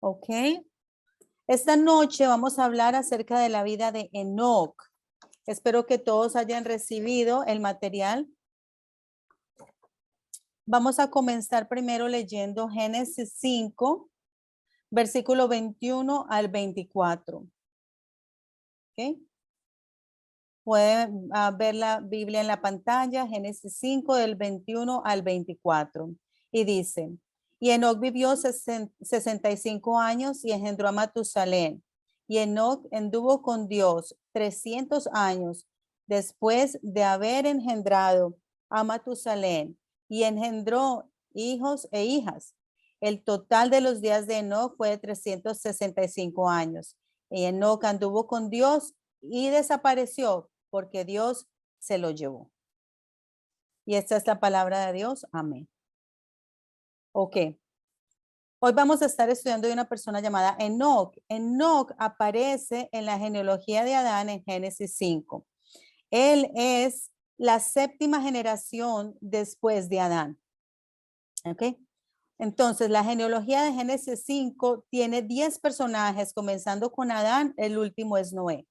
Ok. Esta noche vamos a hablar acerca de la vida de Enoc. Espero que todos hayan recibido el material. Vamos a comenzar primero leyendo Génesis 5, versículo 21 al 24. ¿Ok? Pueden ver la Biblia en la pantalla, Génesis 5 del 21 al 24. Y dice, y Enoc vivió 65 años y engendró a Matusalén. Y Enoc anduvo con Dios 300 años después de haber engendrado a Matusalén y engendró hijos e hijas. El total de los días de Enoc fue de 365 años. Y Enoc anduvo con Dios y desapareció porque Dios se lo llevó. Y esta es la palabra de Dios. Amén. Ok. Hoy vamos a estar estudiando de una persona llamada Enoc. Enoc aparece en la genealogía de Adán en Génesis 5. Él es la séptima generación después de Adán. Ok. Entonces, la genealogía de Génesis 5 tiene 10 personajes, comenzando con Adán, el último es Noé.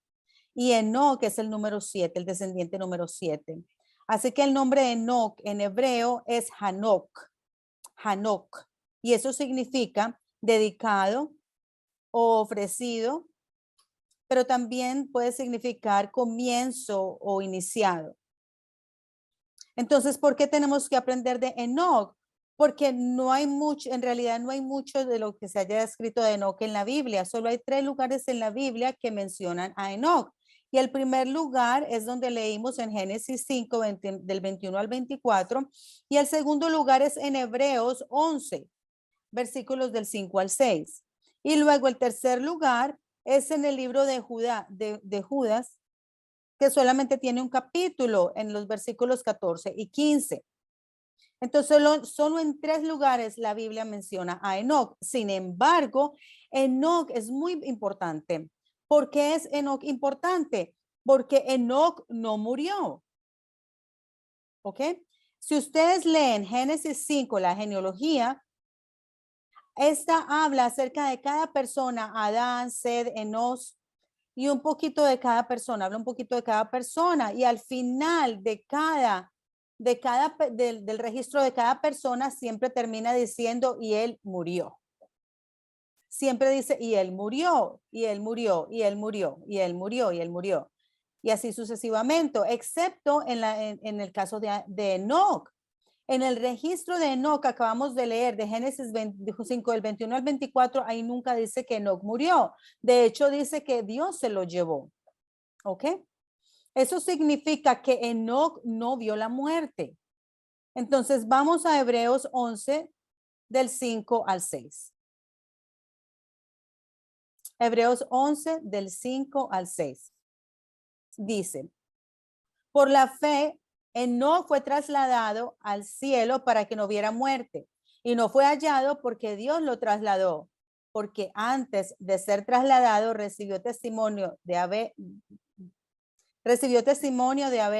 Y Enoc es el número 7, el descendiente número 7. Así que el nombre de Enoc en hebreo es Hanok, Hanok. Y eso significa dedicado o ofrecido, pero también puede significar comienzo o iniciado. Entonces, ¿por qué tenemos que aprender de Enoc? Porque no hay mucho, en realidad no hay mucho de lo que se haya escrito de Enoc en la Biblia. Solo hay 3 lugares en la Biblia que mencionan a Enoc. Y el primer lugar es donde leímos en Génesis 5, del 21 al 24. Y el segundo lugar es en Hebreos 11, versículos del 5 al 6. Y luego el tercer lugar es en el libro de Judas, que solamente tiene un capítulo en los versículos 14 y 15. Entonces, solo en 3 lugares la Biblia menciona a Enoc. Sin embargo, Enoc es muy importante. ¿Por qué es Enoc importante? Porque Enoc no murió. ¿Ok? Si ustedes leen Génesis 5, la genealogía, esta habla acerca de cada persona, Adán, Sed, Enos, y un poquito de cada persona, habla un poquito de cada persona, y al final del registro de cada persona siempre termina diciendo y él murió. Siempre dice y él murió, y él murió, y él murió, y él murió, y él murió. Y así sucesivamente, excepto en el caso de Enoc. En el registro de Enoc que acabamos de leer, de Génesis 25, del 21 al 24, ahí nunca dice que Enoc murió. De hecho, dice que Dios se lo llevó. ¿Ok? Eso significa que Enoc no vio la muerte. Entonces, vamos a Hebreos 11, del 5 al 6. Hebreos 11, del 5 al 6. Dice, por la fe, Enoc fue trasladado al cielo para que no viera muerte, y no fue hallado porque Dios lo trasladó, porque antes de ser trasladado recibió testimonio de haber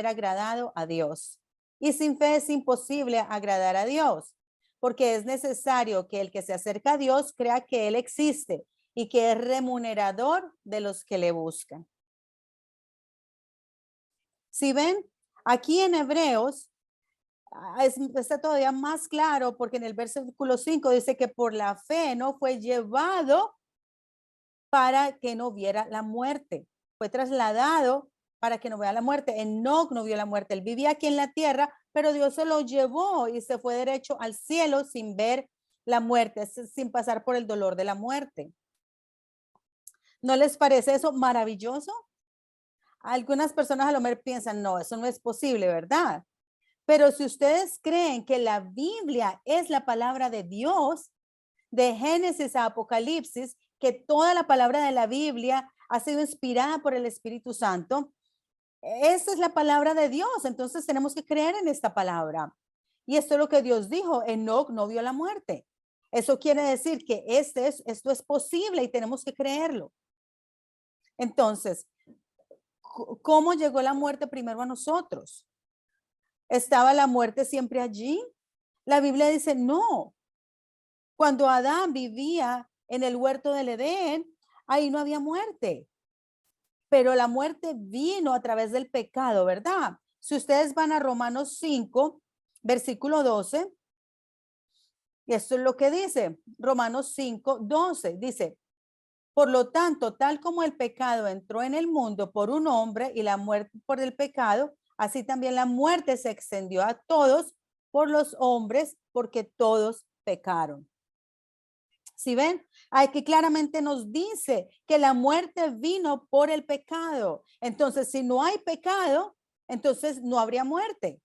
agradado a Dios. Y sin fe es imposible agradar a Dios, porque es necesario que el que se acerca a Dios crea que Él existe y que es remunerador de los que le buscan. Si ven, aquí en Hebreos está todavía más claro porque en el versículo 5 dice que por la fe no fue llevado para que no viera la muerte. Fue trasladado para que no vea la muerte. Enoc no vio la muerte. Él vivía aquí en la tierra, pero Dios se lo llevó y se fue derecho al cielo sin ver la muerte, sin pasar por el dolor de la muerte. ¿No les parece eso maravilloso? Algunas personas a lo mejor piensan, no, eso no es posible, ¿verdad? Pero si ustedes creen que la Biblia es la palabra de Dios, de Génesis a Apocalipsis, que toda la palabra de la Biblia ha sido inspirada por el Espíritu Santo, esa es la palabra de Dios. Entonces tenemos que creer en esta palabra. Y esto es lo que Dios dijo, Enoc no vio la muerte. Eso quiere decir que esto es posible y tenemos que creerlo. Entonces, ¿cómo llegó la muerte primero a nosotros? ¿Estaba la muerte siempre allí? La Biblia dice no. Cuando Adán vivía en el huerto del Edén, ahí no había muerte. Pero la muerte vino a través del pecado, ¿verdad? Si ustedes van a Romanos 5, versículo 12, y esto es lo que dice, Romanos 5, 12, dice, por lo tanto, tal como el pecado entró en el mundo por un hombre y la muerte por el pecado, así también la muerte se extendió a todos por los hombres, porque todos pecaron. ¿Sí ven? Aquí claramente nos dice que la muerte vino por el pecado. Entonces, si no hay pecado, entonces no habría muerte.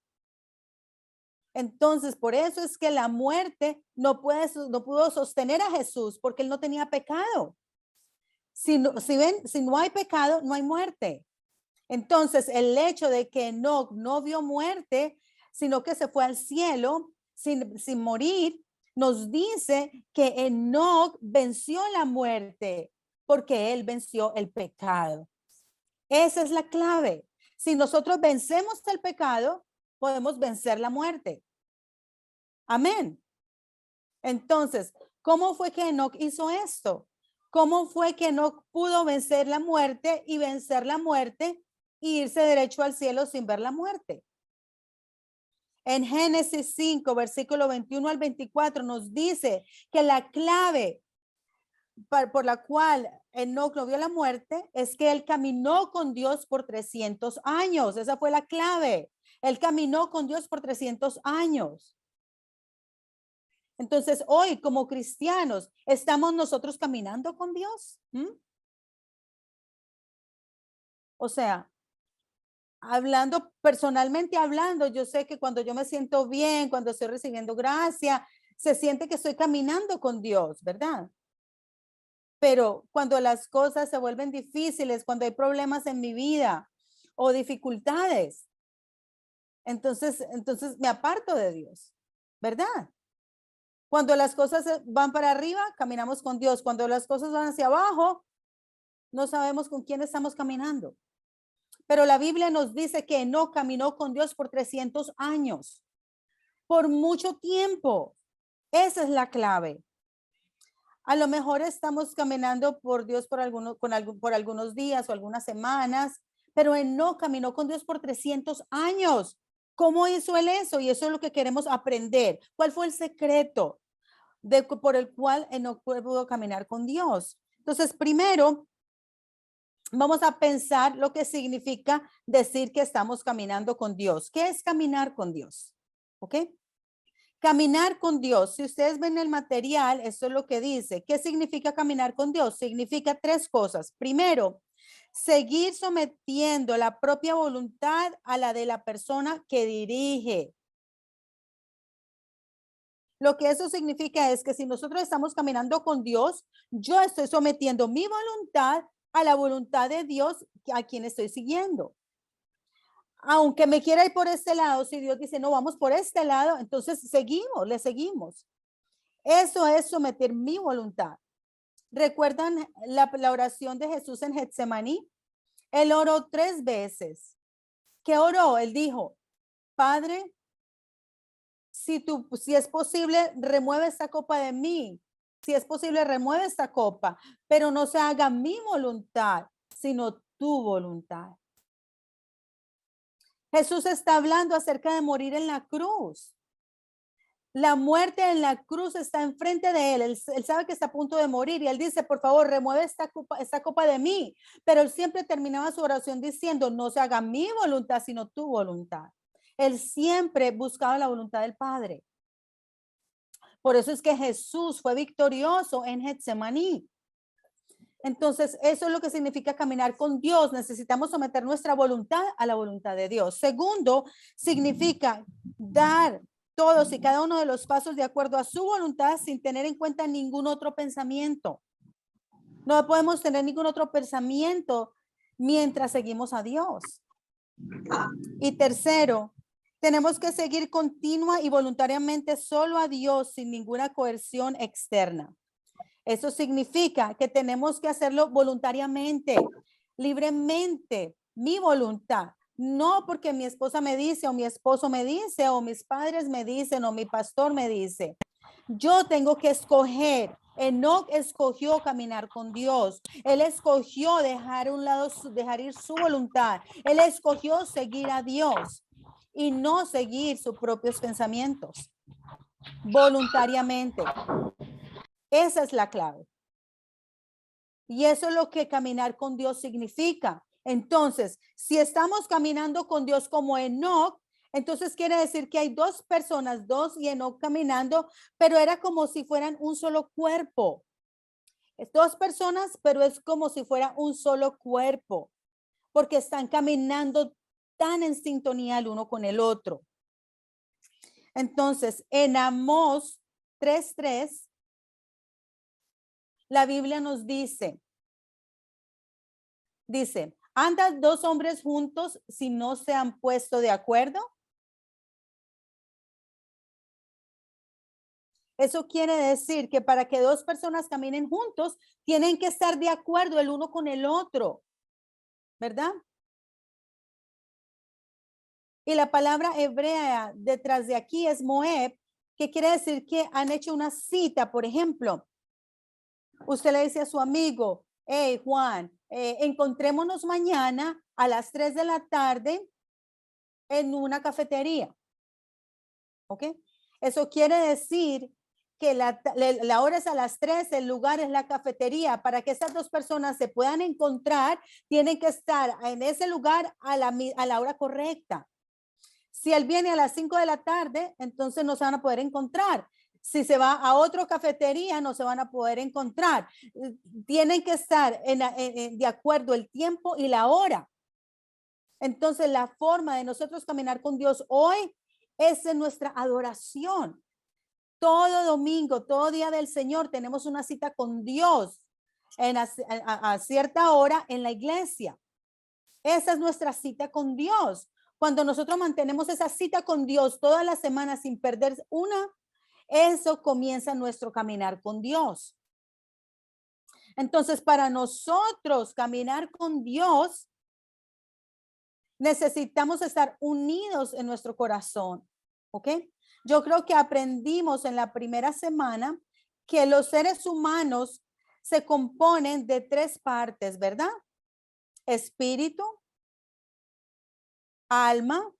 Entonces, por eso es que la muerte no pudo sostener a Jesús, porque él no tenía pecado. Si no hay pecado, no hay muerte. Entonces, el hecho de que Enoc no vio muerte, sino que se fue al cielo sin morir, nos dice que Enoc venció la muerte porque él venció el pecado. Esa es la clave. Si nosotros vencemos el pecado, podemos vencer la muerte. Amén. Entonces, ¿cómo fue que Enoc hizo esto? ¿Cómo fue que Enoc pudo vencer la muerte y vencer la muerte e irse derecho al cielo sin ver la muerte? En Génesis 5, versículo 21 al 24 nos dice que la clave por la cual Enoc no vio la muerte es que él caminó con Dios por 300 años. Esa fue la clave. Él caminó con Dios por 300 años. Entonces, hoy como cristianos, ¿estamos nosotros caminando con Dios? O sea, personalmente hablando, yo sé que cuando yo me siento bien, cuando estoy recibiendo gracia, se siente que estoy caminando con Dios, ¿verdad? Pero cuando las cosas se vuelven difíciles, cuando hay problemas en mi vida o dificultades, entonces me aparto de Dios, ¿verdad? Cuando las cosas van para arriba, caminamos con Dios. Cuando las cosas van hacia abajo, no sabemos con quién estamos caminando. Pero la Biblia nos dice que no caminó con Dios por 300 años, por mucho tiempo. Esa es la clave. A lo mejor estamos caminando por Dios por algunos días o algunas semanas, pero él no caminó con Dios por 300 años. ¿Cómo hizo él eso? Y eso es lo que queremos aprender. ¿Cuál fue el secreto por el cual él no pudo caminar con Dios? Entonces, primero, vamos a pensar lo que significa decir que estamos caminando con Dios. ¿Qué es caminar con Dios? ¿Ok? Caminar con Dios. Si ustedes ven el material, eso es lo que dice. ¿Qué significa caminar con Dios? Significa tres cosas. Primero, seguir sometiendo la propia voluntad a la de la persona que dirige. Lo que eso significa es que si nosotros estamos caminando con Dios, yo estoy sometiendo mi voluntad a la voluntad de Dios a quien estoy siguiendo. Aunque me quiera ir por este lado, si Dios dice, no, vamos por este lado, entonces le seguimos. Eso es someter mi voluntad. ¿Recuerdan la oración de Jesús en Getsemaní? Él oró 3 veces. ¿Qué oró? Él dijo, Padre, si es posible, remueve esta copa de mí. Si es posible, remueve esta copa, pero no se haga mi voluntad, sino tu voluntad. Jesús está hablando acerca de morir en la cruz. La muerte en la cruz está enfrente de él. Él sabe que está a punto de morir y él dice, por favor, remueve esta copa de mí. Pero él siempre terminaba su oración diciendo, no se haga mi voluntad, sino tu voluntad. Él siempre buscaba la voluntad del Padre. Por eso es que Jesús fue victorioso en Getsemaní. Entonces, eso es lo que significa caminar con Dios. Necesitamos someter nuestra voluntad a la voluntad de Dios. Segundo, significa dar todos y cada uno de los pasos de acuerdo a su voluntad sin tener en cuenta ningún otro pensamiento. No podemos tener ningún otro pensamiento mientras seguimos a Dios. Y tercero, tenemos que seguir continua y voluntariamente solo a Dios sin ninguna coerción externa. Eso significa que tenemos que hacerlo voluntariamente, libremente, mi voluntad. No porque mi esposa me dice o mi esposo me dice o mis padres me dicen o mi pastor me dice. Yo tengo que escoger. Enoc escogió caminar con Dios. Él escogió dejar a un lado, dejar ir su voluntad. Él escogió seguir a Dios y no seguir sus propios pensamientos voluntariamente. Esa es la clave. Y eso es lo que caminar con Dios significa. Entonces, si estamos caminando con Dios como Enoc, entonces quiere decir que hay dos personas, dos y Enoc caminando, pero era como si fueran un solo cuerpo. Es dos personas, pero es como si fuera un solo cuerpo, porque están caminando tan en sintonía el uno con el otro. Entonces, en Amós 3:3, la Biblia nos dice, ¿andan dos hombres juntos si no se han puesto de acuerdo? Eso quiere decir que para que dos personas caminen juntos, tienen que estar de acuerdo el uno con el otro, ¿verdad? Y la palabra hebrea detrás de aquí es Moed, que quiere decir que han hecho una cita. Por ejemplo, usted le dice a su amigo, hey Juan, encontrémonos mañana a las 3 de la tarde en una cafetería. ¿Ok? Eso quiere decir que la hora es a las 3, el lugar es la cafetería. Para que esas dos personas se puedan encontrar, tienen que estar en ese lugar a la hora correcta. Si él viene a las 5 de la tarde, entonces no se van a poder encontrar. Si se va a otra cafetería, no se van a poder encontrar. Tienen que estar de acuerdo el tiempo y la hora. Entonces, la forma de nosotros caminar con Dios hoy es en nuestra adoración. Todo domingo, todo día del Señor, tenemos una cita con Dios a cierta hora en la iglesia. Esa es nuestra cita con Dios. Cuando nosotros mantenemos esa cita con Dios toda la semana sin perder una, eso comienza nuestro caminar con Dios. Entonces, para nosotros caminar con Dios, necesitamos estar unidos en nuestro corazón. ¿Ok? Yo creo que aprendimos en la primera semana que los seres humanos se componen de tres partes, ¿verdad? Espíritu, alma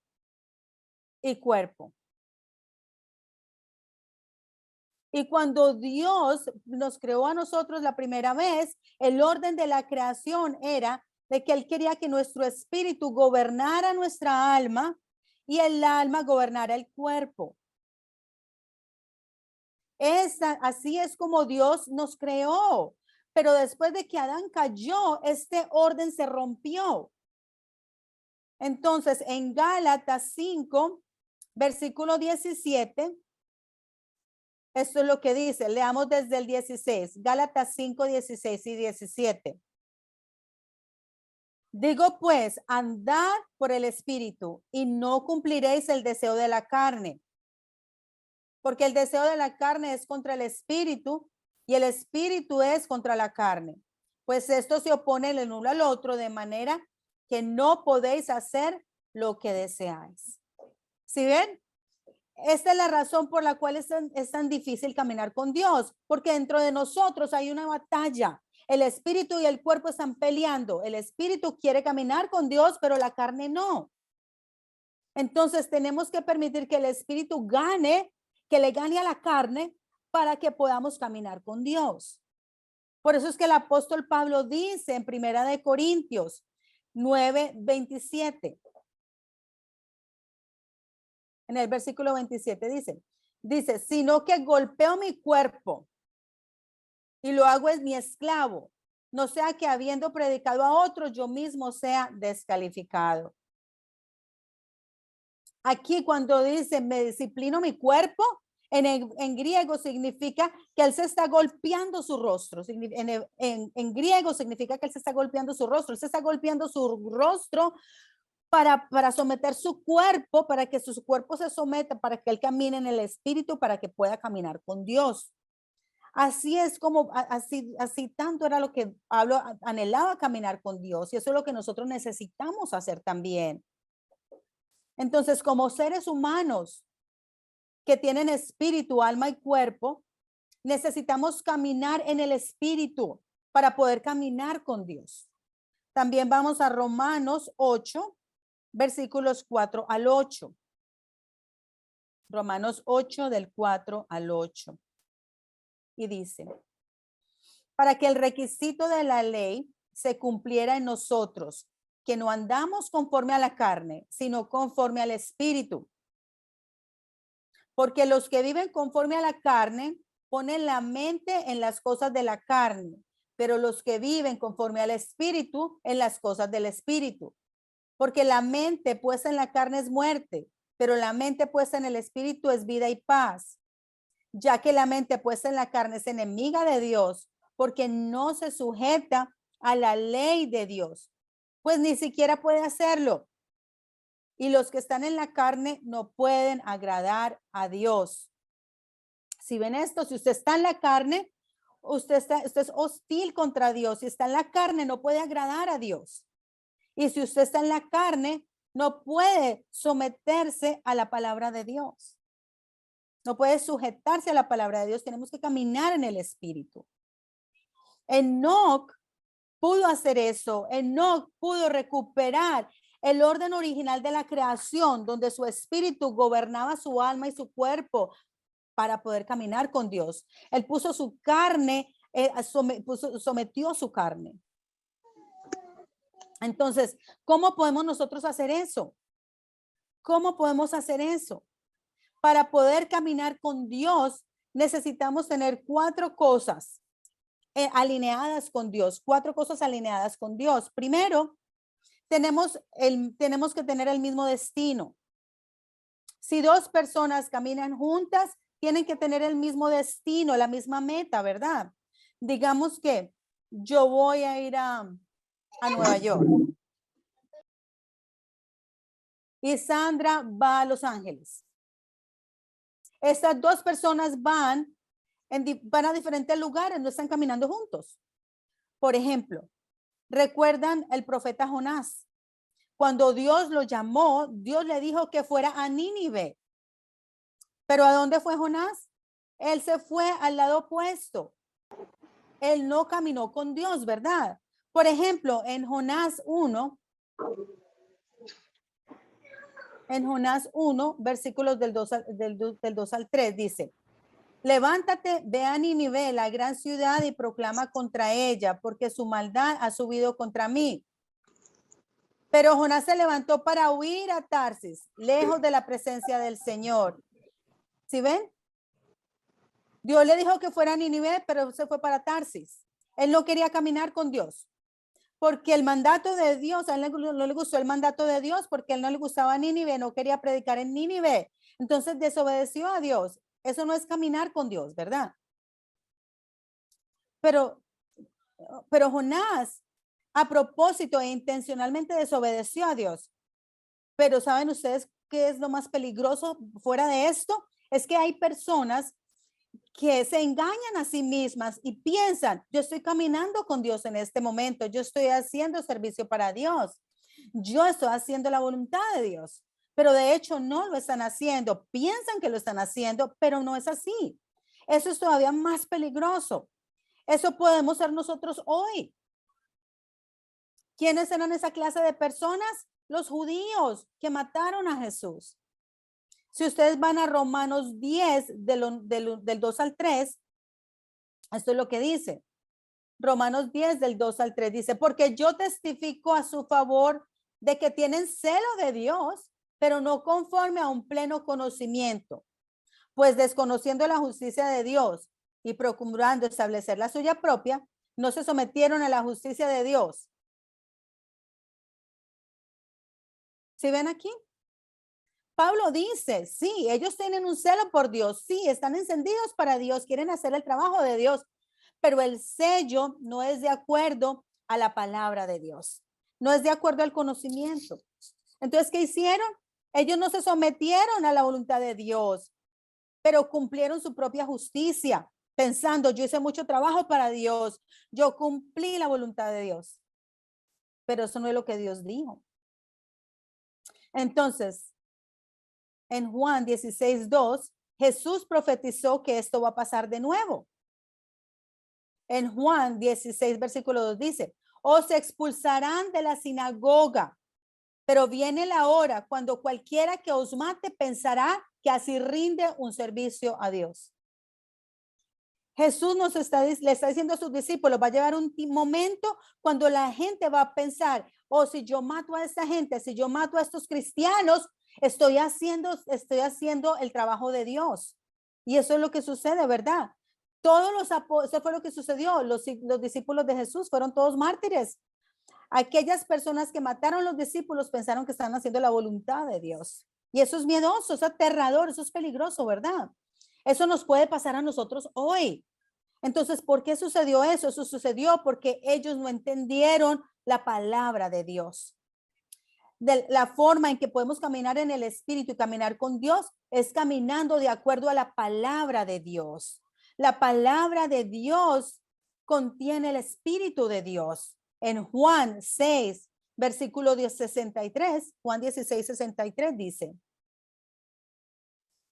y cuerpo. Y cuando Dios nos creó a nosotros la primera vez, el orden de la creación era de que Él quería que nuestro espíritu gobernara nuestra alma y el alma gobernara el cuerpo. Así es como Dios nos creó. Pero después de que Adán cayó, este orden se rompió. Entonces, en Gálatas 5, versículo 17, esto es lo que dice. Leamos desde el 16. Gálatas 5, 16 y 17. Digo pues, andad por el espíritu y no cumpliréis el deseo de la carne. Porque el deseo de la carne es contra el espíritu y el espíritu es contra la carne. Pues esto se opone el uno al otro de manera que no podéis hacer lo que deseáis. ¿Sí ven? Esta es la razón por la cual es tan difícil caminar con Dios, porque dentro de nosotros hay una batalla. El espíritu y el cuerpo están peleando. El espíritu quiere caminar con Dios, pero la carne no. Entonces tenemos que permitir que el espíritu gane, que le gane a la carne para que podamos caminar con Dios. Por eso es que el apóstol Pablo dice en Primera de Corintios 9:27. En el versículo 27 dice, sino que golpeo mi cuerpo y lo hago es mi esclavo, no sea que habiendo predicado a otros yo mismo sea descalificado. Aquí cuando dice me disciplino mi cuerpo, en griego significa que él se está golpeando su rostro. En griego significa que él se está golpeando su rostro. Él se está golpeando su rostro para someter su cuerpo, para que su cuerpo se someta, para que él camine en el espíritu, para que pueda caminar con Dios. Así es como, así tanto era lo que Pablo anhelaba caminar con Dios. Y eso es lo que nosotros necesitamos hacer también. Entonces, como seres humanos, que tienen espíritu, alma y cuerpo, necesitamos caminar en el espíritu para poder caminar con Dios. También vamos a Romanos 8, versículos 4 al 8. Romanos 8 del 4 al 8. Y dice, para que el requisito de la ley se cumpliera en nosotros, que no andamos conforme a la carne, sino conforme al espíritu. Porque los que viven conforme a la carne ponen la mente en las cosas de la carne, pero los que viven conforme al espíritu en las cosas del espíritu. Porque la mente puesta en la carne es muerte, pero la mente puesta en el espíritu es vida y paz. Ya que la mente puesta en la carne es enemiga de Dios, porque no se sujeta a la ley de Dios, pues ni siquiera puede hacerlo. Y los que están en la carne no pueden agradar a Dios. Si ven esto, si usted está en la carne, usted es hostil contra Dios. Si está en la carne, no puede agradar a Dios. Y si usted está en la carne, no puede someterse a la palabra de Dios. No puede sujetarse a la palabra de Dios. Tenemos que caminar en el espíritu. Enoc pudo hacer eso. Enoc pudo recuperar el orden original de la creación, donde su espíritu gobernaba su alma y su cuerpo para poder caminar con Dios. Él puso su carne, sometió su carne. Entonces, ¿cómo podemos nosotros hacer eso? ¿Cómo podemos hacer eso? Para poder caminar con Dios, necesitamos tener 4 cosas alineadas con Dios, 4 cosas alineadas con Dios. Primero, tenemos que tener el mismo destino. Si 2 personas caminan juntas, tienen que tener el mismo destino, la misma meta, ¿verdad? Digamos que yo voy a ir a Nueva York y Sandra va a Los Ángeles. Estas 2 personas van a diferentes lugares, no están caminando juntos. Por ejemplo, ¿recuerdan el profeta Jonás? Cuando Dios lo llamó, Dios le dijo que fuera a Nínive. ¿Pero a dónde fue Jonás? Él se fue al lado opuesto. Él no caminó con Dios, ¿verdad? Por ejemplo, en Jonás 1, versículos del 2 al 3, dice, levántate, ve a Nínive, la gran ciudad, y proclama contra ella, porque su maldad ha subido contra mí. Pero Jonás se levantó para huir a Tarsis, lejos de la presencia del Señor. ¿Sí ven? Dios le dijo que fuera a Nínive, pero se fue para Tarsis. Él no quería caminar con Dios. Porque el mandato de Dios, a él no le gustó el mandato de Dios, porque a él no le gustaba Nínive, no quería predicar en Nínive. Entonces desobedeció a Dios. Eso no es caminar con Dios, ¿verdad? Pero Jonás, a propósito e intencionalmente desobedeció a Dios. Pero ¿saben ustedes qué es lo más peligroso fuera de esto? Es que hay personas que se engañan a sí mismas y piensan, yo estoy caminando con Dios en este momento, yo estoy haciendo servicio para Dios, yo estoy haciendo la voluntad de Dios, pero de hecho no lo están haciendo, piensan que lo están haciendo, pero no es así. Eso es todavía más peligroso. Eso podemos ser nosotros hoy. ¿Quiénes eran esa clase de personas? Los judíos que mataron a Jesús. Si ustedes van a Romanos 10, del 2 al 3, esto es lo que dice. Romanos 10, del 2 al 3, dice, porque yo testifico a su favor de que tienen celo de Dios, pero no conforme a un pleno conocimiento, pues desconociendo la justicia de Dios y procurando establecer la suya propia, no se sometieron a la justicia de Dios. ¿Sí ven aquí? Pablo dice, sí, ellos tienen un celo por Dios, sí, están encendidos para Dios, quieren hacer el trabajo de Dios, pero el sello no es de acuerdo a la palabra de Dios, no es de acuerdo al conocimiento. Entonces, ¿qué hicieron? Ellos no se sometieron a la voluntad de Dios, pero cumplieron su propia justicia, pensando, yo hice mucho trabajo para Dios, yo cumplí la voluntad de Dios, pero eso no es lo que Dios dijo. Entonces, en Juan 16:2, Jesús profetizó que esto va a pasar de nuevo. En Juan 16, versículo 2 dice, os expulsarán de la sinagoga, pero viene la hora cuando cualquiera que os mate pensará que así rinde un servicio a Dios. Jesús le está diciendo a sus discípulos, va a llegar un momento cuando la gente va a pensar, oh, si yo mato a esta gente, si yo mato a estos cristianos, estoy haciendo el trabajo de Dios. Y eso es lo que sucede, ¿verdad? Eso fue lo que sucedió. Los discípulos de Jesús fueron todos mártires. Aquellas personas que mataron a los discípulos pensaron que estaban haciendo la voluntad de Dios. Y eso es miedoso, es aterrador, eso es peligroso, ¿verdad? Eso nos puede pasar a nosotros hoy. Entonces, ¿por qué sucedió eso? Eso sucedió porque ellos no entendieron la palabra de Dios. La forma en que podemos caminar en el Espíritu y caminar con Dios es caminando de acuerdo a la palabra de Dios. La palabra de Dios contiene el Espíritu de Dios. En Juan 6, versículo 63, Juan 16, 63 dice,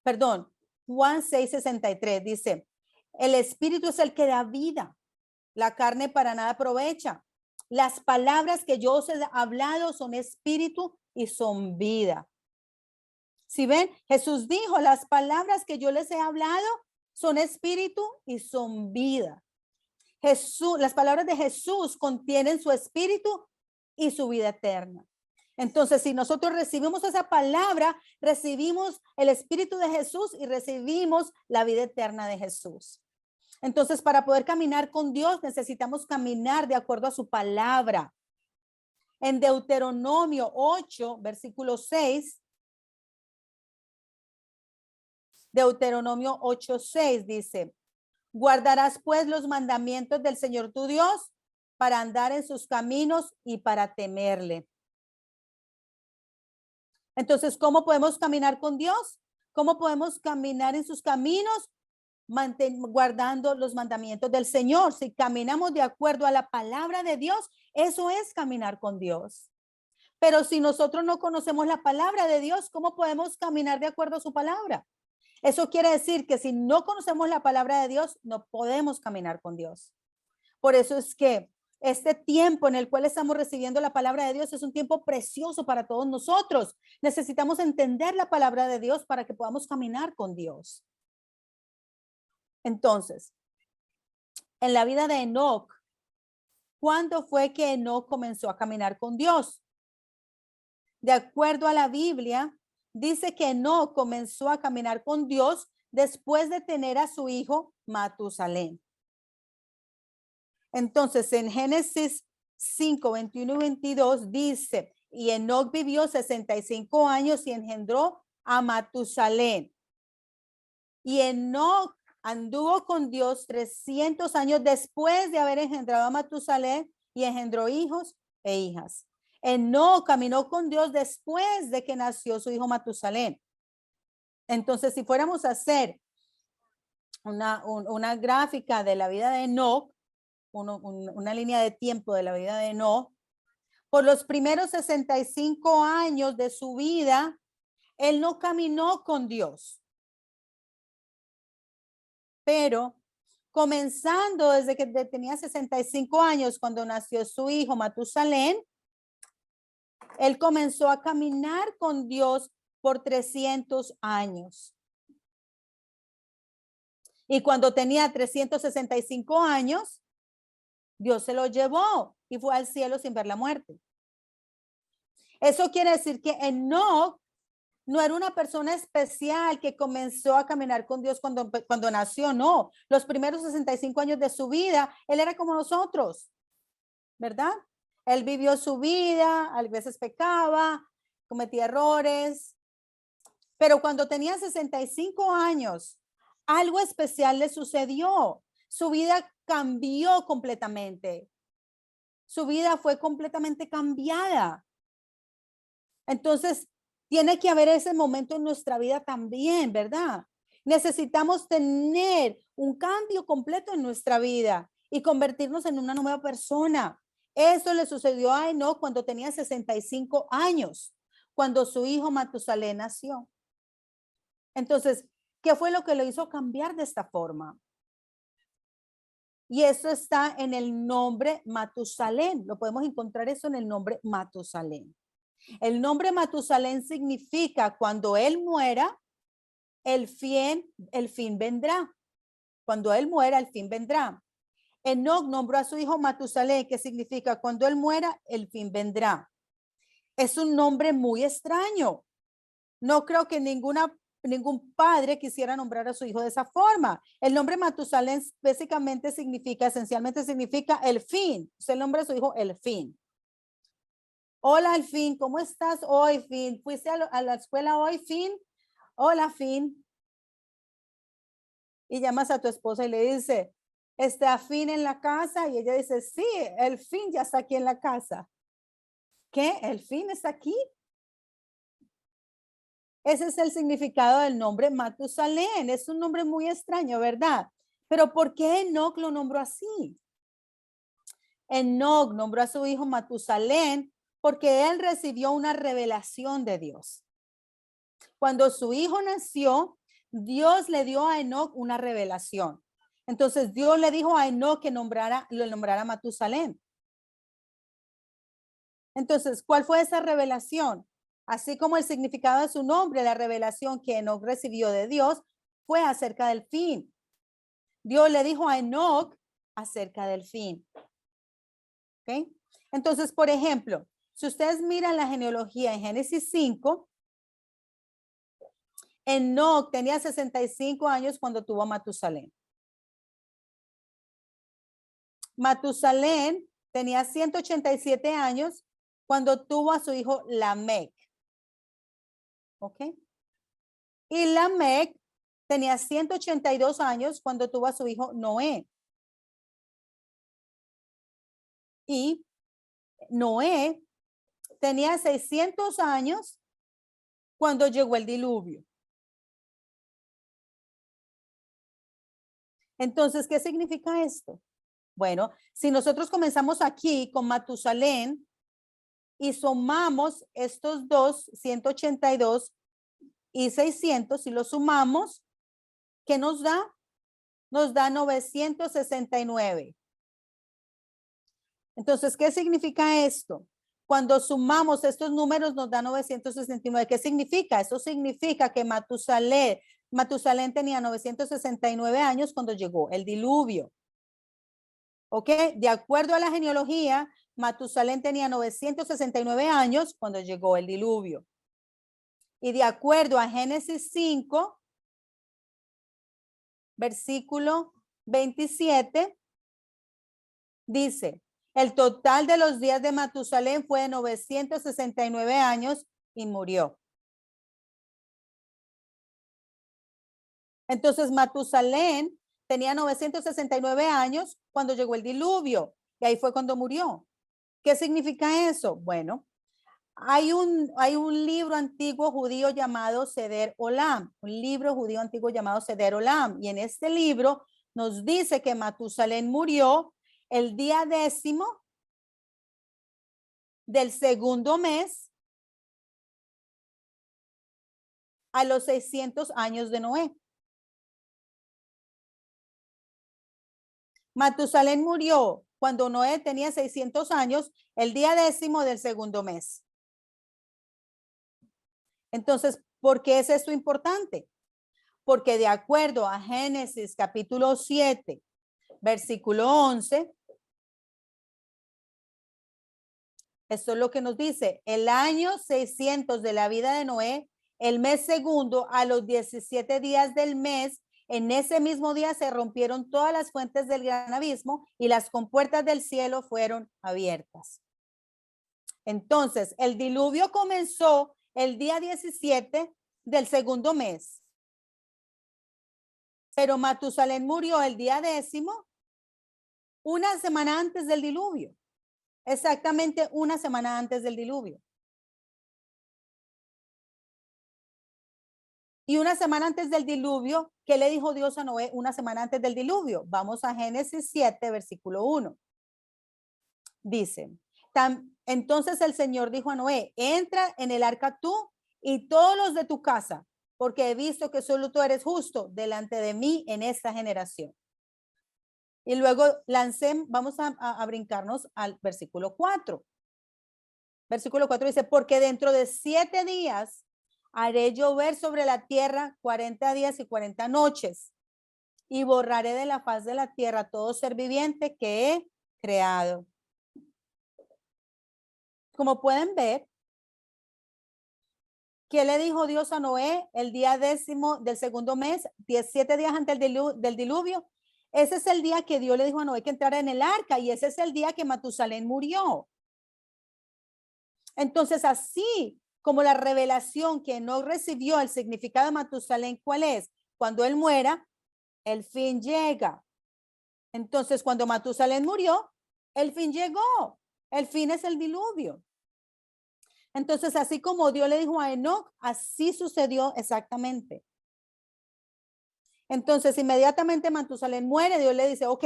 perdón, Juan 6, 63 dice, el Espíritu es el que da vida, la carne para nada aprovecha. Las palabras que yo os he hablado son espíritu y son vida. Si ven, Jesús dijo, las palabras que yo les he hablado son espíritu y son vida. Las palabras de Jesús contienen su espíritu y su vida eterna. Entonces, si nosotros recibimos esa palabra, recibimos el espíritu de Jesús y recibimos la vida eterna de Jesús. Entonces, para poder caminar con Dios, necesitamos caminar de acuerdo a su palabra. En Deuteronomio 8, versículo 6, Deuteronomio 8, 6 dice, guardarás pues los mandamientos del Señor tu Dios para andar en sus caminos y para temerle. Entonces, ¿cómo podemos caminar con Dios? ¿Cómo podemos caminar en sus caminos? Guardando los mandamientos del Señor. Si caminamos de acuerdo a la palabra de Dios, eso es caminar con Dios. Pero si nosotros no conocemos la palabra de Dios, ¿cómo podemos caminar de acuerdo a su palabra? Eso quiere decir que si no conocemos la palabra de Dios, no podemos caminar con Dios. Por eso es que este tiempo en el cual estamos recibiendo la palabra de Dios es un tiempo precioso para todos nosotros. Necesitamos entender la palabra de Dios para que podamos caminar con Dios. Entonces, en la vida de Enoc, ¿cuándo fue que Enoc comenzó a caminar con Dios? De acuerdo a la Biblia, dice que Enoc comenzó a caminar con Dios después de tener a su hijo Matusalén. Entonces, en Génesis 5, 21 y 22 dice, y Enoc vivió 65 años y engendró a Matusalén. Y Enoc anduvo con Dios 300 años después de haber engendrado a Matusalén y engendró hijos e hijas. Enoc caminó con Dios después de que nació su hijo Matusalén. Entonces, si fuéramos a hacer una gráfica de la vida de Enoc, una línea de tiempo de la vida de Enoc, por los primeros 65 años de su vida, él no caminó con Dios. Pero comenzando desde que tenía 65 años, cuando nació su hijo Matusalén, él comenzó a caminar con Dios por 300 años. Y cuando tenía 365 años, Dios se lo llevó y fue al cielo sin ver la muerte. Eso quiere decir que Enoc no era una persona especial que comenzó a caminar con Dios cuando nació, no. Los primeros 65 años de su vida, él era como nosotros, ¿verdad? Él vivió su vida, a veces pecaba, cometía errores, pero cuando tenía 65 años, algo especial le sucedió. Su vida cambió completamente. Su vida fue completamente cambiada. Entonces, tiene que haber ese momento en nuestra vida también, ¿verdad? Necesitamos tener un cambio completo en nuestra vida y convertirnos en una nueva persona. Eso le sucedió a Enoc cuando tenía 65 años, cuando su hijo Matusalén nació. Entonces, ¿Qué fue lo que lo hizo cambiar de esta forma? Y eso está en el nombre Matusalén. Lo podemos encontrar eso en el nombre Matusalén. El nombre Matusalén significa cuando él muera, el fin vendrá. Cuando él muera, el fin vendrá. Enoc nombró a su hijo Matusalén, que significa cuando él muera, el fin vendrá. Es un nombre muy extraño. No creo que ningún padre quisiera nombrar a su hijo de esa forma. El nombre Matusalén básicamente significa, esencialmente significa el fin. Usted nombra a su hijo el fin. Hola, el fin, ¿cómo estás hoy, Fin? ¿Fuiste a la escuela hoy, Fin? Hola, Fin. Y llamas a tu esposa y le dice, ¿está Fin en la casa? Y ella dice, sí, el Fin ya está aquí en la casa. ¿Qué? ¿El Fin está aquí? Ese es el significado del nombre Matusalén. Es un nombre muy extraño, ¿verdad? Pero ¿por qué Enoc lo nombró así? Enoc nombró a su hijo Matusalén porque él recibió una revelación de Dios. Cuando su hijo nació, Dios le dio a Enoc una revelación. Entonces Dios le dijo a Enoc que lo nombrara Matusalén. Entonces, ¿cuál fue esa revelación? Así como el significado de su nombre, la revelación que Enoc recibió de Dios fue acerca del fin. Dios le dijo a Enoc acerca del fin. ¿Ok? Entonces, por ejemplo, si ustedes miran la genealogía en Génesis 5, Enoc tenía 65 años cuando tuvo a Matusalén. Matusalén tenía 187 años cuando tuvo a su hijo Lamec. ¿Ok? Y Lamec tenía 182 años cuando tuvo a su hijo Noé. Y Noé tenía 600 años cuando llegó el diluvio. Entonces, ¿qué significa esto? Bueno, si nosotros comenzamos aquí con Matusalén y sumamos estos dos, 182 y 600, si los sumamos, ¿qué nos da? Nos da 969. Entonces, ¿qué significa esto? Cuando sumamos estos números nos da 969. ¿Qué significa? Eso significa que Matusalén tenía 969 años cuando llegó el diluvio. ¿Ok? De acuerdo a la genealogía, Matusalén tenía 969 años cuando llegó el diluvio. Y de acuerdo a Génesis 5, versículo 27, dice, el total de los días de Matusalén fue de 969 años y murió. Entonces Matusalén tenía 969 años cuando llegó el diluvio y ahí fue cuando murió. ¿Qué significa eso? Bueno, hay un libro antiguo judío llamado Seder Olam, un libro judío antiguo llamado Seder Olam, y en este libro nos dice que Matusalén murió el día 10º del segundo mes a los 600 años de Noé. Matusalén murió cuando Noé tenía 600 años el día 10º del segundo mes. Entonces, ¿por qué es esto importante? Porque de acuerdo a Génesis capítulo 7, versículo 11, esto es lo que nos dice, el año 600 de la vida de Noé, el mes segundo, a los 17 días del mes, en ese mismo día se rompieron todas las fuentes del gran abismo y las compuertas del cielo fueron abiertas. Entonces, el diluvio comenzó el día 17 del segundo mes. Pero Matusalén murió el día 10º, una semana antes del diluvio. Exactamente una semana antes del diluvio. Y una semana antes del diluvio, ¿qué le dijo Dios a Noé una semana antes del diluvio? Vamos a Génesis 7, versículo 1. Dice, entonces el Señor dijo a Noé, entra en el arca tú y todos los de tu casa, porque he visto que solo tú eres justo delante de mí en esta generación. Y luego vamos a brincarnos al versículo 4. Versículo 4 dice, porque dentro de 7 días haré llover sobre la tierra 40 días y 40 noches, y borraré de la faz de la tierra todo ser viviente que he creado. Como pueden ver, ¿qué le dijo Dios a Noé el día 10º del segundo mes, 17 días antes del diluvio? Ese es el día que Dios le dijo a Noé que entrara en el arca, y ese es el día que Matusalén murió. Entonces, así como la revelación que no recibió el significado de Matusalén, ¿cuál es? Cuando él muera, el fin llega. Entonces, cuando Matusalén murió, el fin llegó. El fin es el diluvio. Entonces, así como Dios le dijo a Enoc, así sucedió exactamente. Entonces, inmediatamente Matusalén muere, Dios le dice, ok,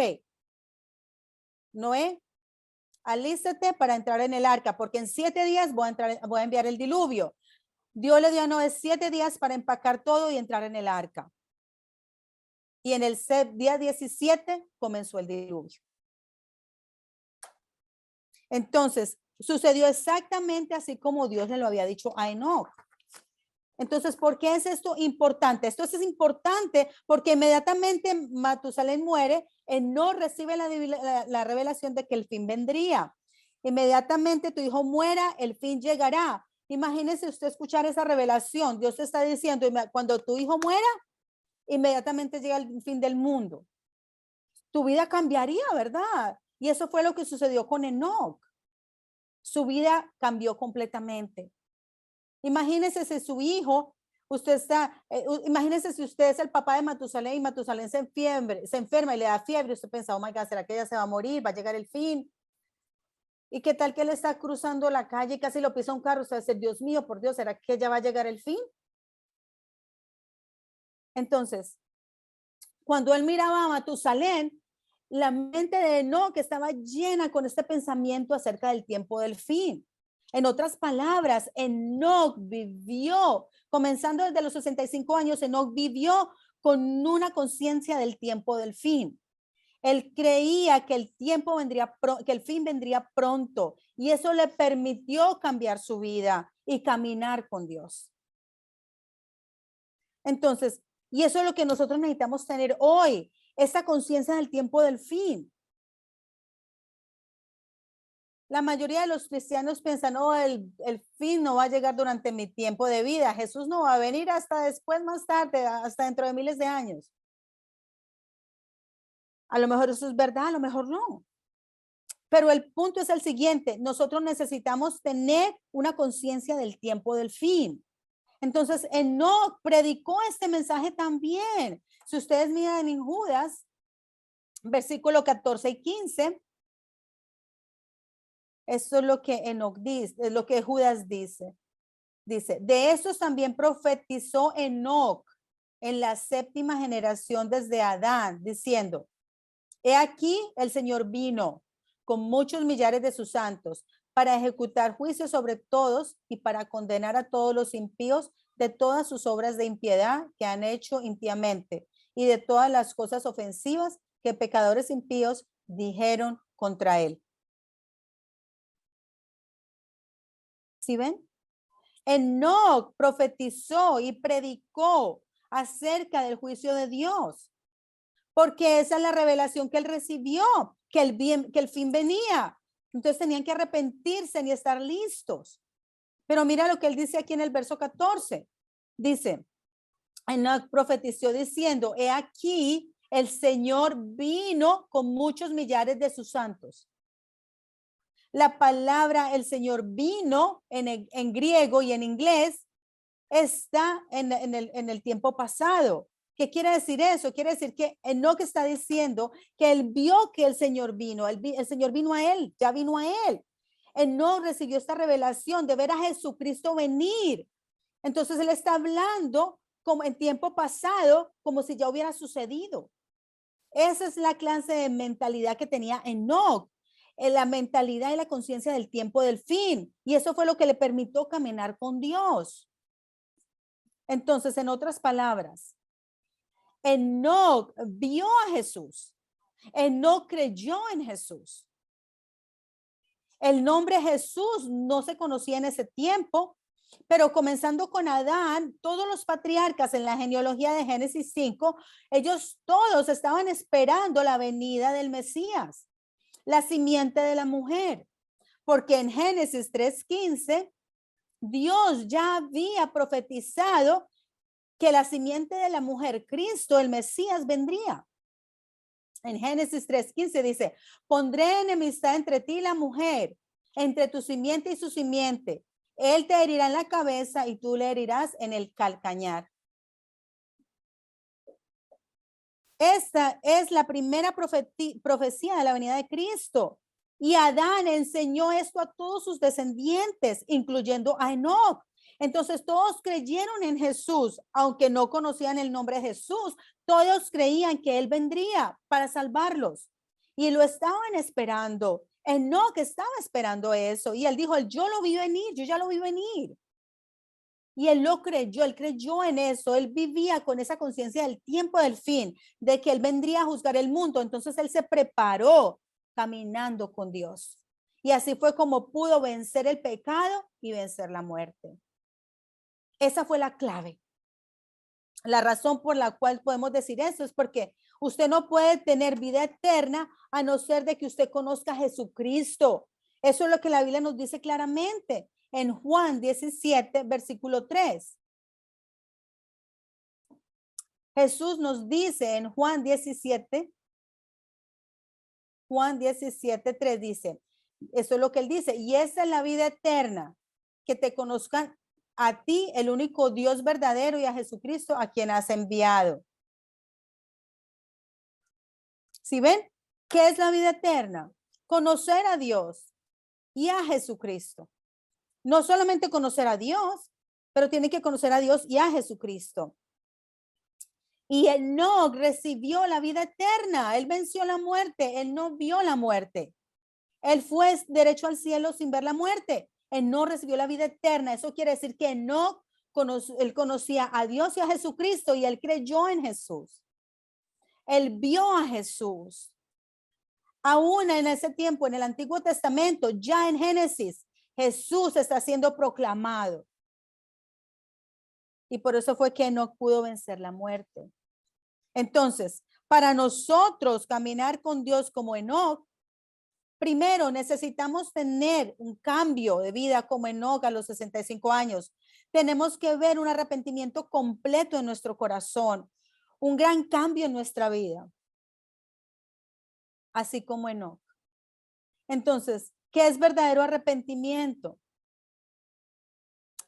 Noé, alístate para entrar en el arca, porque en 7 días voy a enviar el diluvio. Dios le dio a Noé 7 días para empacar todo y entrar en el arca. Y en el día 17 comenzó el diluvio. Entonces, sucedió exactamente así como Dios le lo había dicho a Enoc. Entonces, ¿por qué es esto importante? Esto es importante porque inmediatamente Matusalén muere, Enoc recibe la revelación de que el fin vendría. Inmediatamente tu hijo muera, el fin llegará. Imagínese usted escuchar esa revelación. Dios está diciendo, cuando tu hijo muera, inmediatamente llega el fin del mundo. Tu vida cambiaría, ¿verdad? Y eso fue lo que sucedió con Enoc. Su vida cambió completamente. Imagínese si su hijo, imagínese si usted es el papá de Matusalén y Matusalén se enferma y le da fiebre. Usted piensa, oh my God, ¿será que ella se va a morir? ¿Va a llegar el fin? ¿Y qué tal que él está cruzando la calle y casi lo pisa un carro? Usted dice, Dios mío, por Dios, ¿será que ya va a llegar el fin? Entonces, cuando él miraba a Matusalén, la mente de Enoc estaba llena con este pensamiento acerca del tiempo del fin. En otras palabras, Enoc vivió, comenzando desde los 65 años, Enoc vivió con una conciencia del tiempo del fin. Él creía que que el fin vendría pronto, y eso le permitió cambiar su vida y caminar con Dios. Entonces, y eso es lo que nosotros necesitamos tener hoy, esa conciencia del tiempo del fin. La mayoría de los cristianos piensan, oh, el fin no va a llegar durante mi tiempo de vida. Jesús no va a venir hasta después, más tarde, hasta dentro de miles de años. A lo mejor eso es verdad, a lo mejor no. Pero el punto es el siguiente, nosotros necesitamos tener una conciencia del tiempo del fin. Entonces, Enoc predicó este mensaje también. Si ustedes miran en Judas, versículo 14 y 15, eso es lo que Enoc dice, es lo que Judas dice. Dice, de estos también profetizó Enoc en la 7ª generación desde Adán, diciendo, he aquí el Señor vino con muchos millares de sus santos para ejecutar juicio sobre todos y para condenar a todos los impíos de todas sus obras de impiedad que han hecho impíamente y de todas las cosas ofensivas que pecadores impíos dijeron contra él. ¿Sí ven? Enoc profetizó y predicó acerca del juicio de Dios, porque esa es la revelación que él recibió, que el fin venía. Entonces tenían que arrepentirse y estar listos. Pero mira lo que él dice aquí en el verso 14. Dice, Enoc profetizó diciendo, he aquí el Señor vino con muchos millares de sus santos. La palabra el Señor vino en griego y en inglés está en el tiempo pasado. ¿Qué quiere decir eso? Quiere decir que Enoc está diciendo que él vio que el Señor vino, el Señor vino a él, ya vino a él. Enoc recibió esta revelación de ver a Jesucristo venir. Entonces él está hablando como en tiempo pasado, como si ya hubiera sucedido. Esa es la clase de mentalidad que tenía Enoc, la mentalidad y la conciencia del tiempo del fin. Y eso fue lo que le permitió caminar con Dios. Entonces, en otras palabras, Enoc vio a Jesús. Enoc creyó en Jesús. El nombre Jesús no se conocía en ese tiempo, pero comenzando con Adán, todos los patriarcas en la genealogía de Génesis 5, ellos todos estaban esperando la venida del Mesías, la simiente de la mujer, porque en Génesis 3:15, Dios ya había profetizado que la simiente de la mujer, Cristo, el Mesías, vendría. En Génesis 3:15 dice, pondré enemistad entre ti y la mujer, entre tu simiente y su simiente. Él te herirá en la cabeza y tú le herirás en el calcañar. Esta es la primera profecía de la venida de Cristo. Y Adán enseñó esto a todos sus descendientes, incluyendo a Enoc. Entonces todos creyeron en Jesús, aunque no conocían el nombre de Jesús. Todos creían que él vendría para salvarlos y lo estaban esperando. Enoc estaba esperando eso y él dijo, yo lo vi venir, yo ya lo vi venir. Y él lo creyó, él creyó en eso, él vivía con esa conciencia del tiempo del fin, de que él vendría a juzgar el mundo. Entonces él se preparó caminando con Dios. Y así fue como pudo vencer el pecado y vencer la muerte. Esa fue la clave. La razón por la cual podemos decir eso es porque usted no puede tener vida eterna a no ser de que usted conozca a Jesucristo. Eso es lo que la Biblia nos dice claramente en Juan 17, versículo 3. Jesús nos dice en Juan 17, 3 dice, eso es lo que él dice, y esa es la vida eterna, que te conozcan a ti, el único Dios verdadero, y a Jesucristo, a quien has enviado. ¿Sí ven? ¿Qué es la vida eterna? Conocer a Dios y a Jesucristo. No solamente conocer a Dios, pero tiene que conocer a Dios y a Jesucristo. Y Enoc recibió la vida eterna. Él venció la muerte. Él no vio la muerte. Él fue derecho al cielo sin ver la muerte. Él no recibió la vida eterna. Eso quiere decir que Enoc él conocía a Dios y a Jesucristo y él creyó en Jesús. Él vio a Jesús. Aún en ese tiempo, en el Antiguo Testamento, ya en Génesis, Jesús está siendo proclamado. Y por eso fue que Enoc pudo vencer la muerte. Entonces, para nosotros caminar con Dios como Enoc, primero necesitamos tener un cambio de vida como Enoc a los 65 años. Tenemos que ver un arrepentimiento completo en nuestro corazón, un gran cambio en nuestra vida, así como Enoc. Entonces, ¿qué es verdadero arrepentimiento?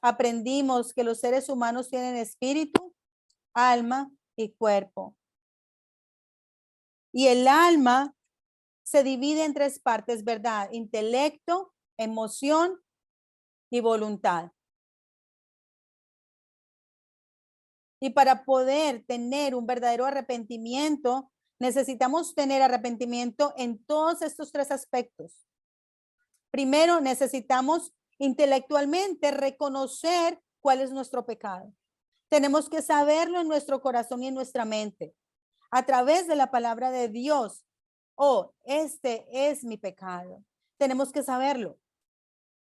Aprendimos que los seres humanos tienen espíritu, alma y cuerpo. Y el alma se divide en tres partes, ¿verdad? Intelecto, emoción y voluntad. Y para poder tener un verdadero arrepentimiento, necesitamos tener arrepentimiento en todos estos tres aspectos. Primero, necesitamos intelectualmente reconocer cuál es nuestro pecado. Tenemos que saberlo en nuestro corazón y en nuestra mente. A través de la palabra de Dios. Oh, este es mi pecado. Tenemos que saberlo.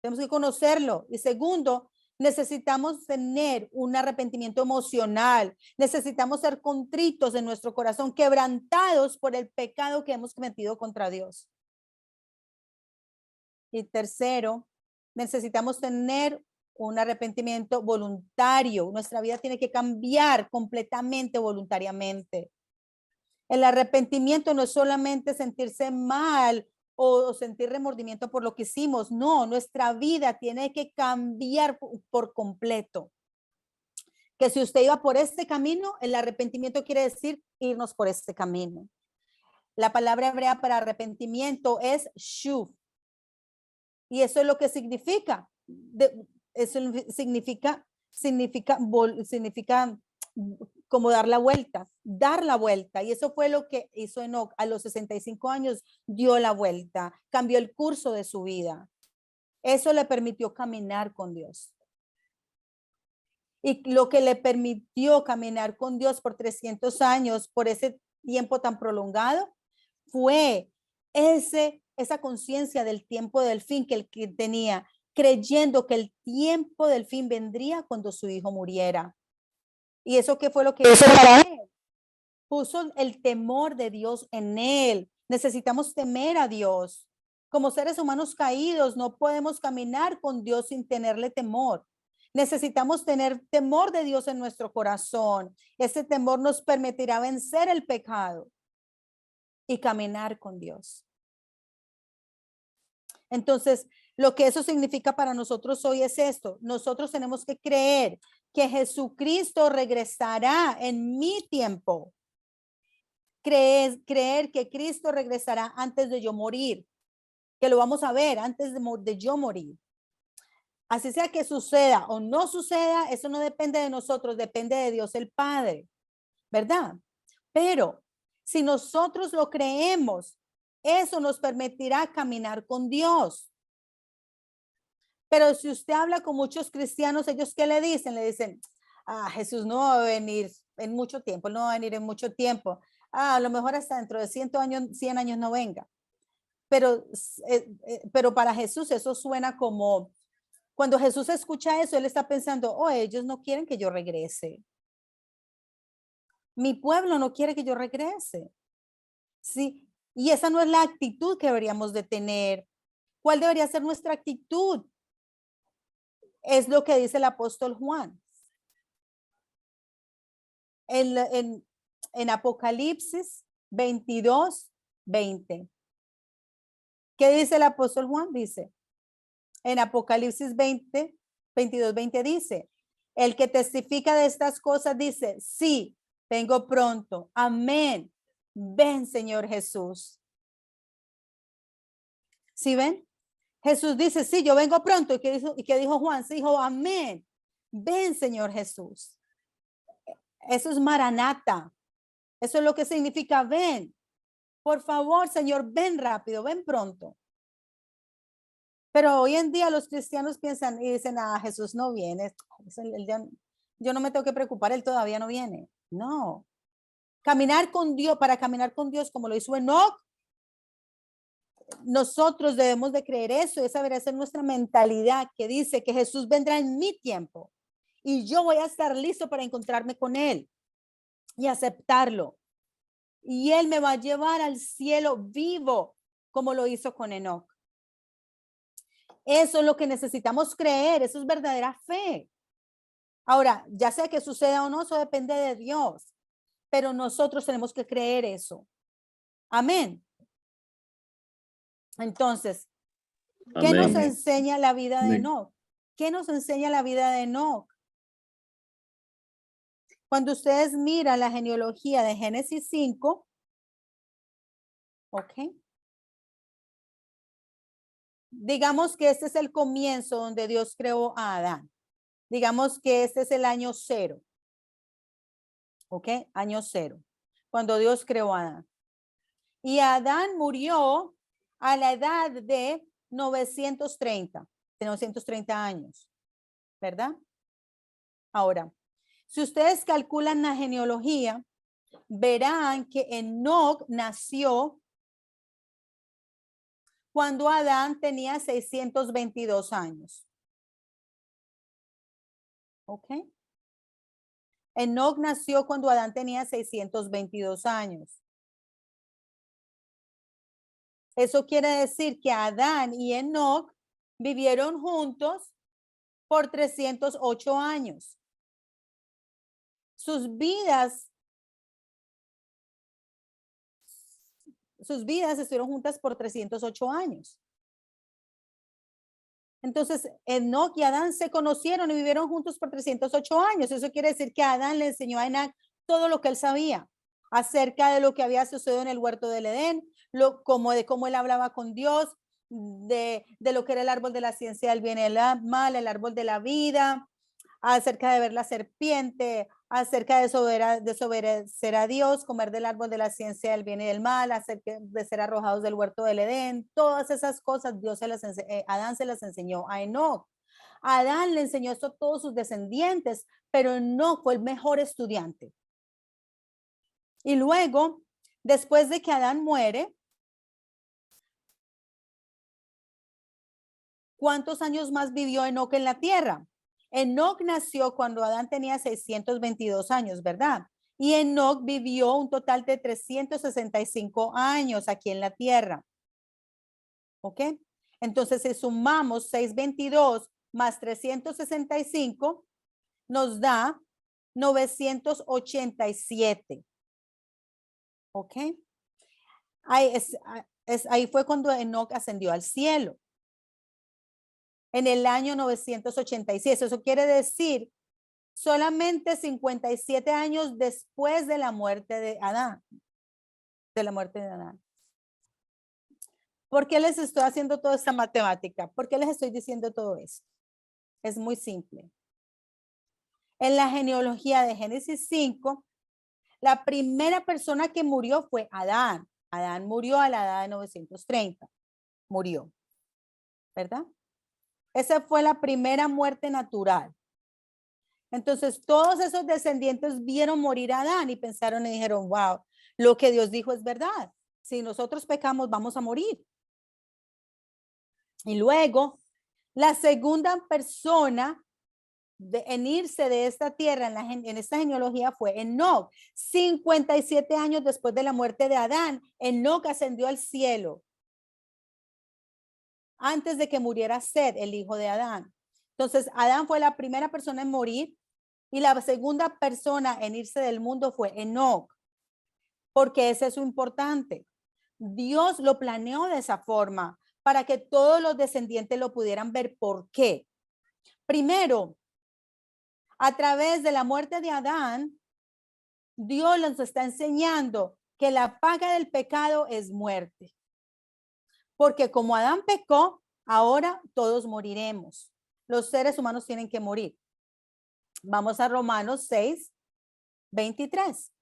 Tenemos que conocerlo. Y segundo, necesitamos tener un arrepentimiento emocional. Necesitamos ser contritos en nuestro corazón, quebrantados por el pecado que hemos cometido contra Dios. Y tercero, necesitamos tener un arrepentimiento voluntario. Nuestra vida tiene que cambiar completamente voluntariamente. El arrepentimiento no es solamente sentirse mal o sentir remordimiento por lo que hicimos. No, nuestra vida tiene que cambiar por completo. Que si usted iba por este camino, el arrepentimiento quiere decir irnos por este camino. La palabra hebrea para arrepentimiento es shuv. Y eso es lo que significa. Eso significa como dar la vuelta. Y eso fue lo que hizo Enoc. A los 65 años dio la vuelta, cambió el curso de su vida. Eso le permitió caminar con Dios. Y lo que le permitió caminar con Dios por 300 años, por ese tiempo tan prolongado, fue esa conciencia del tiempo del fin que él tenía, creyendo que el tiempo del fin vendría cuando su hijo muriera. ¿Y eso qué fue lo que hizo para él? Puso el temor de Dios en él. Necesitamos temer a Dios. Como seres humanos caídos, no podemos caminar con Dios sin tenerle temor. Necesitamos tener temor de Dios en nuestro corazón. Ese temor nos permitirá vencer el pecado y caminar con Dios. Entonces, lo que eso significa para nosotros hoy es esto. Nosotros tenemos que creer que Jesucristo regresará en mi tiempo. Creer que Cristo regresará antes de yo morir, que lo vamos a ver antes de yo morir. Así sea que suceda o no suceda, eso no depende de nosotros, depende de Dios el Padre, ¿verdad? Pero si nosotros lo creemos, eso nos permitirá caminar con Dios. Pero si usted habla con muchos cristianos, ellos ¿qué le dicen? Le dicen, Jesús no va a venir en mucho tiempo, no va a venir en mucho tiempo. A lo mejor hasta dentro de 100 años no venga. Pero para Jesús eso suena como, cuando Jesús escucha eso, él está pensando, ellos no quieren que yo regrese. Mi pueblo no quiere que yo regrese. Sí, y esa no es la actitud que deberíamos de tener. ¿Cuál debería ser nuestra actitud? Es lo que dice el apóstol Juan. En Apocalipsis 22:20. ¿Qué dice el apóstol Juan? Dice, en Apocalipsis 22:20 dice, el que testifica de estas cosas dice, sí, vengo pronto. Amén. Ven, Señor Jesús. ¿Sí ven? Jesús dice, sí, yo vengo pronto. ¿Y qué dijo Juan? Se dijo, amén. Ven, Señor Jesús. Eso es Maranata. Eso es lo que significa ven. Por favor, Señor, ven rápido, ven pronto. Pero hoy en día los cristianos piensan y dicen, Jesús no viene. Yo no me tengo que preocupar, él todavía no viene. No. Caminar con Dios, para caminar con Dios como lo hizo Enoc, nosotros debemos de creer eso. Esa debería ser nuestra mentalidad que dice que Jesús vendrá en mi tiempo y yo voy a estar listo para encontrarme con él y aceptarlo. Y él me va a llevar al cielo vivo como lo hizo con Enoc. Eso es lo que necesitamos creer. Eso es verdadera fe. Ahora, ya sea que suceda o no, eso depende de Dios. Pero nosotros tenemos que creer eso. Amén. Entonces, ¿qué Amén. nos enseña la vida de Enoc? ¿Qué nos enseña la vida de Enoc? Cuando ustedes miran la genealogía de Génesis 5, ¿ok? Digamos que este es el comienzo donde Dios creó a Adán. Digamos que este es el año 0. ¿Ok? Año 0. Cuando Dios creó a Adán. Y Adán murió a la edad de 930 años. ¿Verdad? Ahora, si ustedes calculan la genealogía, verán que Enoc nació cuando Adán tenía 622 años. ¿Ok? Enoc nació cuando Adán tenía 622 años. Eso quiere decir que Adán y Enoc vivieron juntos por 308 años. Sus vidas estuvieron juntas por 308 años. Entonces, Enoc y Adán se conocieron y vivieron juntos por 308 años. Eso quiere decir que Adán le enseñó a Enoc todo lo que él sabía acerca de lo que había sucedido en el huerto del Edén, de cómo él hablaba con Dios, de lo que era el árbol de la ciencia del bien y el mal, el árbol de la vida, acerca de ver la serpiente, acerca de desobedecer a Dios, comer del árbol de la ciencia del bien y del mal, acerca de ser arrojados del huerto del Edén. Todas esas cosas Adán se las enseñó a Enoc. Adán le enseñó esto a todos sus descendientes, pero no fue el mejor estudiante. Y luego, después de que Adán muere, ¿cuántos años más vivió Enoc en la tierra? Enoc nació cuando Adán tenía 622 años, ¿verdad? Y Enoc vivió un total de 365 años aquí en la tierra. ¿Ok? Entonces, si sumamos 622 más 365, nos da 987. ¿Ok? Ahí fue cuando Enoc ascendió al cielo. En el año 986. Eso quiere decir solamente 57 años después de la muerte de Adán. De la muerte de Adán. ¿Por qué les estoy haciendo toda esta matemática? ¿Por qué les estoy diciendo todo esto? Es muy simple. En la genealogía de Génesis 5, la primera persona que murió fue Adán. Adán murió a la edad de 930. Murió. ¿Verdad? Esa fue la primera muerte natural. Entonces, todos esos descendientes vieron morir a Adán y pensaron y dijeron, wow, lo que Dios dijo es verdad. Si nosotros pecamos, vamos a morir. Y luego, la segunda persona en irse de esta tierra en esta genealogía fue Enoc. 57 años después de la muerte de Adán, Enoc ascendió al cielo antes de que muriera Seth, el hijo de Adán. Entonces, Adán fue la primera persona en morir y la segunda persona en irse del mundo fue Enoc, porque ese es lo importante. Dios lo planeó de esa forma para que todos los descendientes lo pudieran ver. ¿Por qué? Primero, a través de la muerte de Adán, Dios nos está enseñando que la paga del pecado es muerte. Porque como Adán pecó, ahora todos moriremos. Los seres humanos tienen que morir. Vamos a Romanos 6, 23.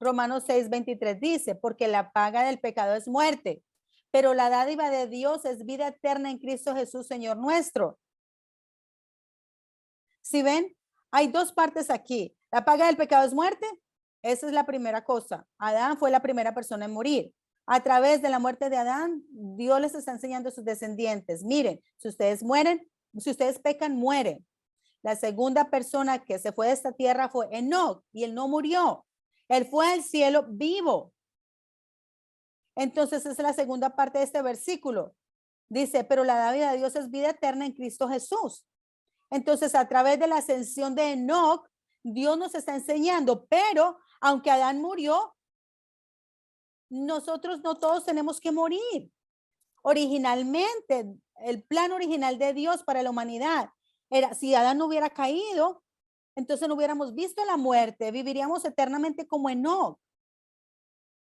Romanos 6, 23 dice, porque la paga del pecado es muerte, pero la dádiva de Dios es vida eterna en Cristo Jesús, Señor nuestro. ¿Sí ven? Hay dos partes aquí. La paga del pecado es muerte. Esa es la primera cosa. Adán fue la primera persona en morir. A través de la muerte de Adán, Dios les está enseñando a sus descendientes. Miren, si ustedes mueren, si ustedes pecan, mueren. La segunda persona que se fue de esta tierra fue Enoc y él no murió. Él fue al cielo vivo. Entonces, esa es la segunda parte de este versículo. Dice, pero la dádiva de Dios es vida eterna en Cristo Jesús. Entonces, a través de la ascensión de Enoc, Dios nos está enseñando, pero aunque Adán murió, nosotros no todos tenemos que morir. Originalmente, el plan original de Dios para la humanidad era, si Adán no hubiera caído, entonces no hubiéramos visto la muerte, viviríamos eternamente como Enoc.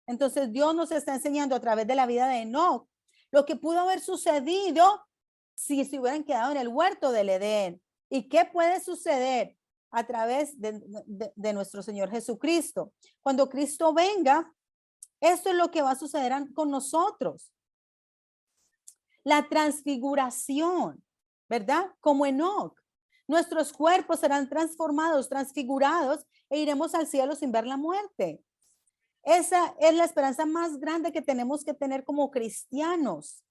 Entonces, Dios nos está enseñando a través de la vida de Enoc lo que pudo haber sucedido si se hubieran quedado en el huerto del Edén. ¿Y qué puede suceder a través de nuestro Señor Jesucristo? Cuando Cristo venga, esto es lo que va a suceder con nosotros. La transfiguración, ¿verdad? Como Enoc. Nuestros cuerpos serán transformados, transfigurados e iremos al cielo sin ver la muerte. Esa es la esperanza más grande que tenemos que tener como cristianos.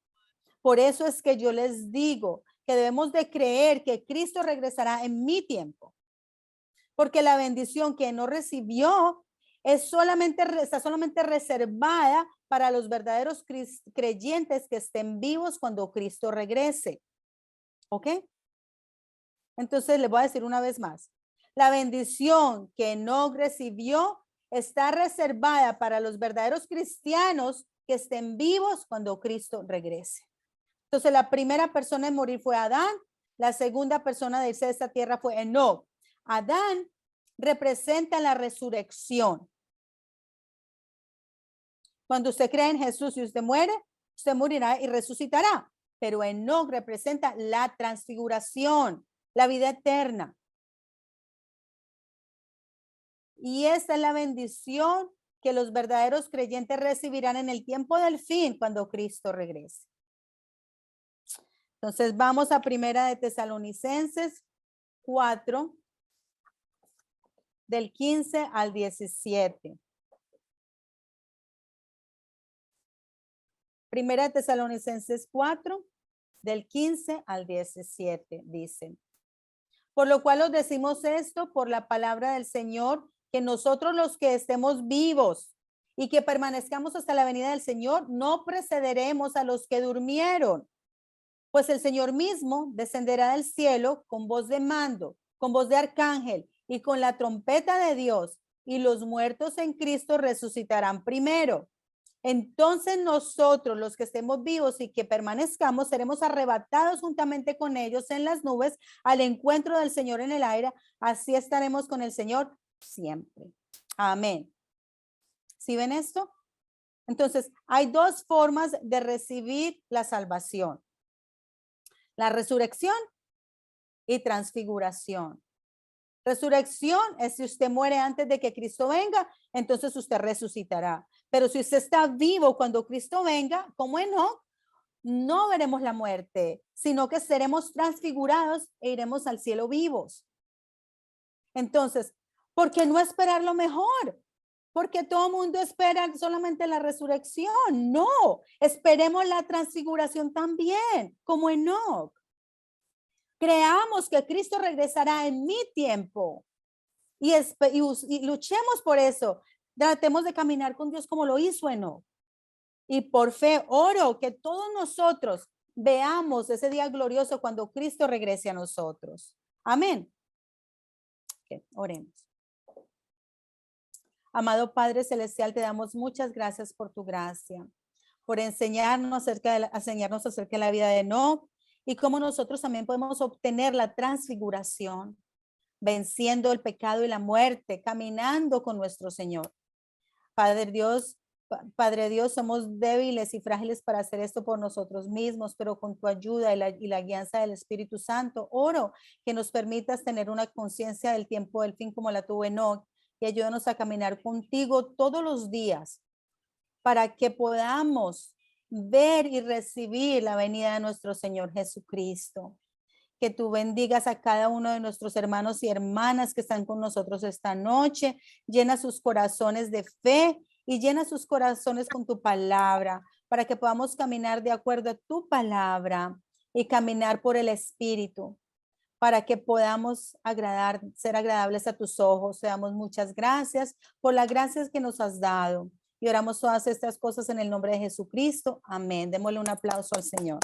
Por eso es que yo les digo que debemos de creer que Cristo regresará en mi tiempo. Porque la bendición que no recibió está solamente reservada para los verdaderos creyentes que estén vivos cuando Cristo regrese. ¿Ok? Entonces les voy a decir una vez más. La bendición que no recibió está reservada para los verdaderos cristianos que estén vivos cuando Cristo regrese. Entonces, la primera persona en morir fue Adán. La segunda persona de irse de esta tierra fue Enoc. Adán representa la resurrección. Cuando usted cree en Jesús y usted muere, usted morirá y resucitará. Pero Enoc representa la transfiguración, la vida eterna. Y esta es la bendición que los verdaderos creyentes recibirán en el tiempo del fin cuando Cristo regrese. Entonces vamos a Primera de Tesalonicenses 4, del 15 al 17. Primera de Tesalonicenses 4, del 15 al 17, dice. Por lo cual os decimos esto por la palabra del Señor, que nosotros los que estemos vivos y que permanezcamos hasta la venida del Señor, no precederemos a los que durmieron. Pues el Señor mismo descenderá del cielo con voz de mando, con voz de arcángel y con la trompeta de Dios, y los muertos en Cristo resucitarán primero. Entonces nosotros, los que estemos vivos y que permanezcamos, seremos arrebatados juntamente con ellos en las nubes al encuentro del Señor en el aire. Así estaremos con el Señor siempre. Amén. ¿Sí ven esto? Entonces, hay dos formas de recibir la salvación: la resurrección y transfiguración. Resurrección es si usted muere antes de que Cristo venga, entonces usted resucitará. Pero si usted está vivo cuando Cristo venga, como Enoc, no veremos la muerte, sino que seremos transfigurados e iremos al cielo vivos. Entonces, ¿por qué no esperar lo mejor? Porque todo el mundo espera solamente la resurrección. No, esperemos la transfiguración también, como Enoc. Creamos que Cristo regresará en mi tiempo y luchemos por eso. Tratemos de caminar con Dios como lo hizo Enoc. Y por fe oro que todos nosotros veamos ese día glorioso cuando Cristo regrese a nosotros. Amén. Okay, oremos. Amado Padre Celestial, te damos muchas gracias por tu gracia, por enseñarnos acerca de la vida de Enoc y cómo nosotros también podemos obtener la transfiguración, venciendo el pecado y la muerte, caminando con nuestro Señor. Padre Dios, somos débiles y frágiles para hacer esto por nosotros mismos, pero con tu ayuda y la guianza del Espíritu Santo, oro que nos permitas tener una conciencia del tiempo del fin como la tuvo Enoc, y ayúdanos a caminar contigo todos los días para que podamos ver y recibir la venida de nuestro Señor Jesucristo. Que tú bendigas a cada uno de nuestros hermanos y hermanas que están con nosotros esta noche. Llena sus corazones de fe y llena sus corazones con tu palabra para que podamos caminar de acuerdo a tu palabra y caminar por el Espíritu, para que podamos ser agradables a tus ojos. Te damos muchas gracias por las gracias que nos has dado. Y oramos todas estas cosas en el nombre de Jesucristo. Amén. Démosle un aplauso al Señor.